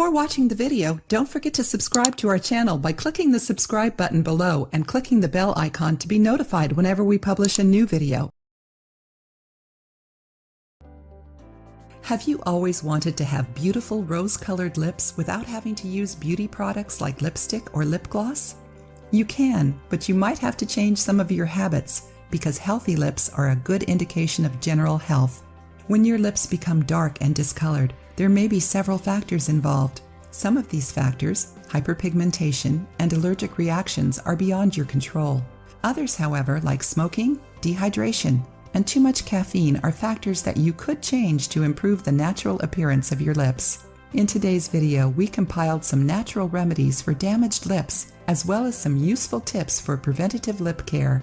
Before watching the video, don't forget to subscribe to our channel by clicking the subscribe button below and clicking the bell icon to be notified whenever we publish a new video. Have you always wanted to have beautiful rose-colored lips without having to use beauty products like lipstick or lip gloss? You can, but you might have to change some of your habits because healthy lips are a good indication of general health. When your lips become dark and discolored, there may be several factors involved. Some of these factors, hyperpigmentation and allergic reactions, are beyond your control. Others, however, like smoking, dehydration, and too much caffeine are factors that you could change to improve the natural appearance of your lips. In today's video, we compiled some natural remedies for damaged lips, as well as some useful tips for preventative lip care.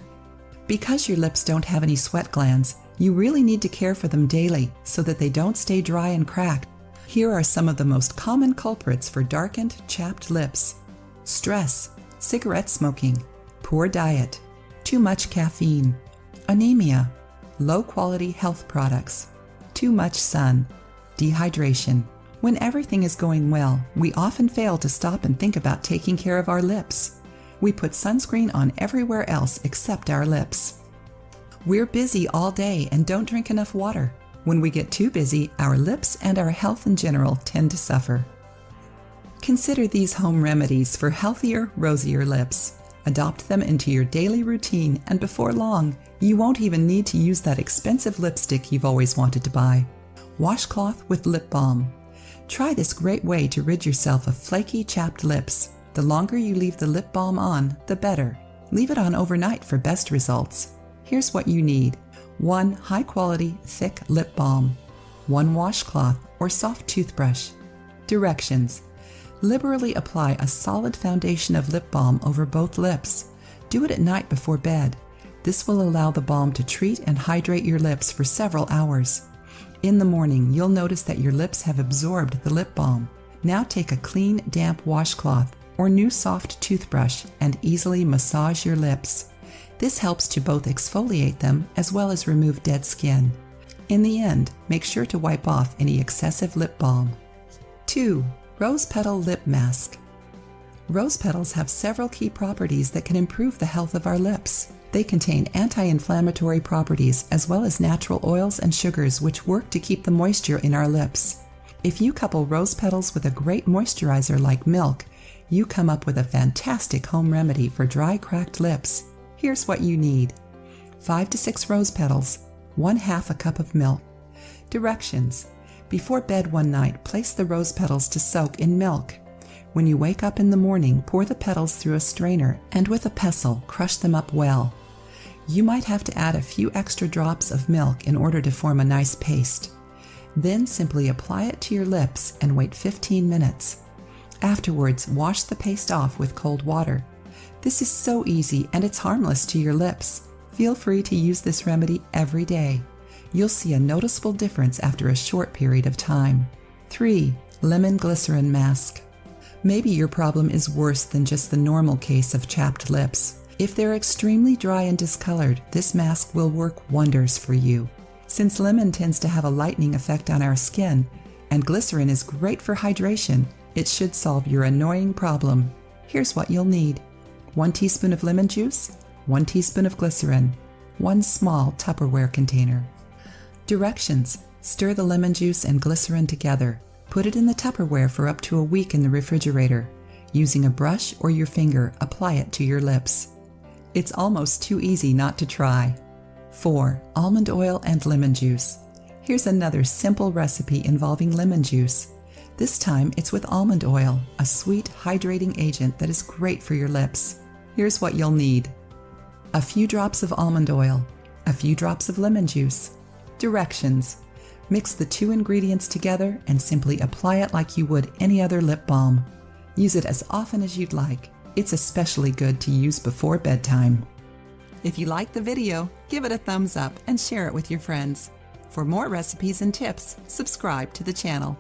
Because your lips don't have any sweat glands, you really need to care for them daily so that they don't stay dry and cracked. Here are some of the most common culprits for darkened, chapped lips: stress, cigarette smoking, poor diet, too much caffeine, anemia, low-quality health products, too much sun, dehydration. When everything is going well, we often fail to stop and think about taking care of our lips. We put sunscreen on everywhere else except our lips. We're busy all day and don't drink enough water. When we get too busy, our lips and our health in general tend to suffer. Consider these home remedies for healthier, rosier lips. Adopt them into your daily routine, and before long, you won't even need to use that expensive lipstick you've always wanted to buy. Washcloth with lip balm. Try this great way to rid yourself of flaky, chapped lips. The longer you leave the lip balm on, the better. Leave it on overnight for best results. Here's what you need: 1 high-quality, thick lip balm, 1 washcloth or soft toothbrush. Directions: liberally apply a solid foundation of lip balm over both lips. Do it at night before bed. This will allow the balm to treat and hydrate your lips for several hours. In the morning, you'll notice that your lips have absorbed the lip balm. Now take a clean, damp washcloth or new soft toothbrush and easily massage your lips. This helps to both exfoliate them as well as remove dead skin. In the end, make sure to wipe off any excessive lip balm. 2. Rose Petal Lip Mask. Rose petals have several key properties that can improve the health of our lips. They contain anti-inflammatory properties as well as natural oils and sugars which work to keep the moisture in our lips. If you couple rose petals with a great moisturizer like milk, you come up with a fantastic home remedy for dry, cracked lips. Here's what you need: 5 to 6 rose petals, 1/2 a cup of milk. Directions: before bed one night, place the rose petals to soak in milk. When you wake up in the morning, pour the petals through a strainer and with a pestle, crush them up well. You might have to add a few extra drops of milk in order to form a nice paste. Then simply apply it to your lips and wait 15 minutes. Afterwards, wash the paste off with cold water. This is so easy and it's harmless to your lips. Feel free to use this remedy every day. You'll see a noticeable difference after a short period of time. 3. Lemon Glycerin Mask. Maybe your problem is worse than just the normal case of chapped lips. If they're extremely dry and discolored, this mask will work wonders for you. Since lemon tends to have a lightening effect on our skin, and glycerin is great for hydration, it should solve your annoying problem. Here's what you'll need: 1 teaspoon of lemon juice, 1 teaspoon of glycerin, 1 small Tupperware container. Directions: stir the lemon juice and glycerin together. Put it in the Tupperware for up to a week in the refrigerator. Using a brush or your finger, apply it to your lips. It's almost too easy not to try. 4. Almond oil and lemon juice. Here's another simple recipe involving lemon juice. This time it's with almond oil, a sweet, hydrating agent that is great for your lips. Here's what you'll need: a few drops of almond oil, a few drops of lemon juice. Directions: mix the 2 ingredients together and simply apply it like you would any other lip balm. Use it as often as you'd like. It's especially good to use before bedtime. If you liked the video, give it a thumbs up and share it with your friends. For more recipes and tips, subscribe to the channel.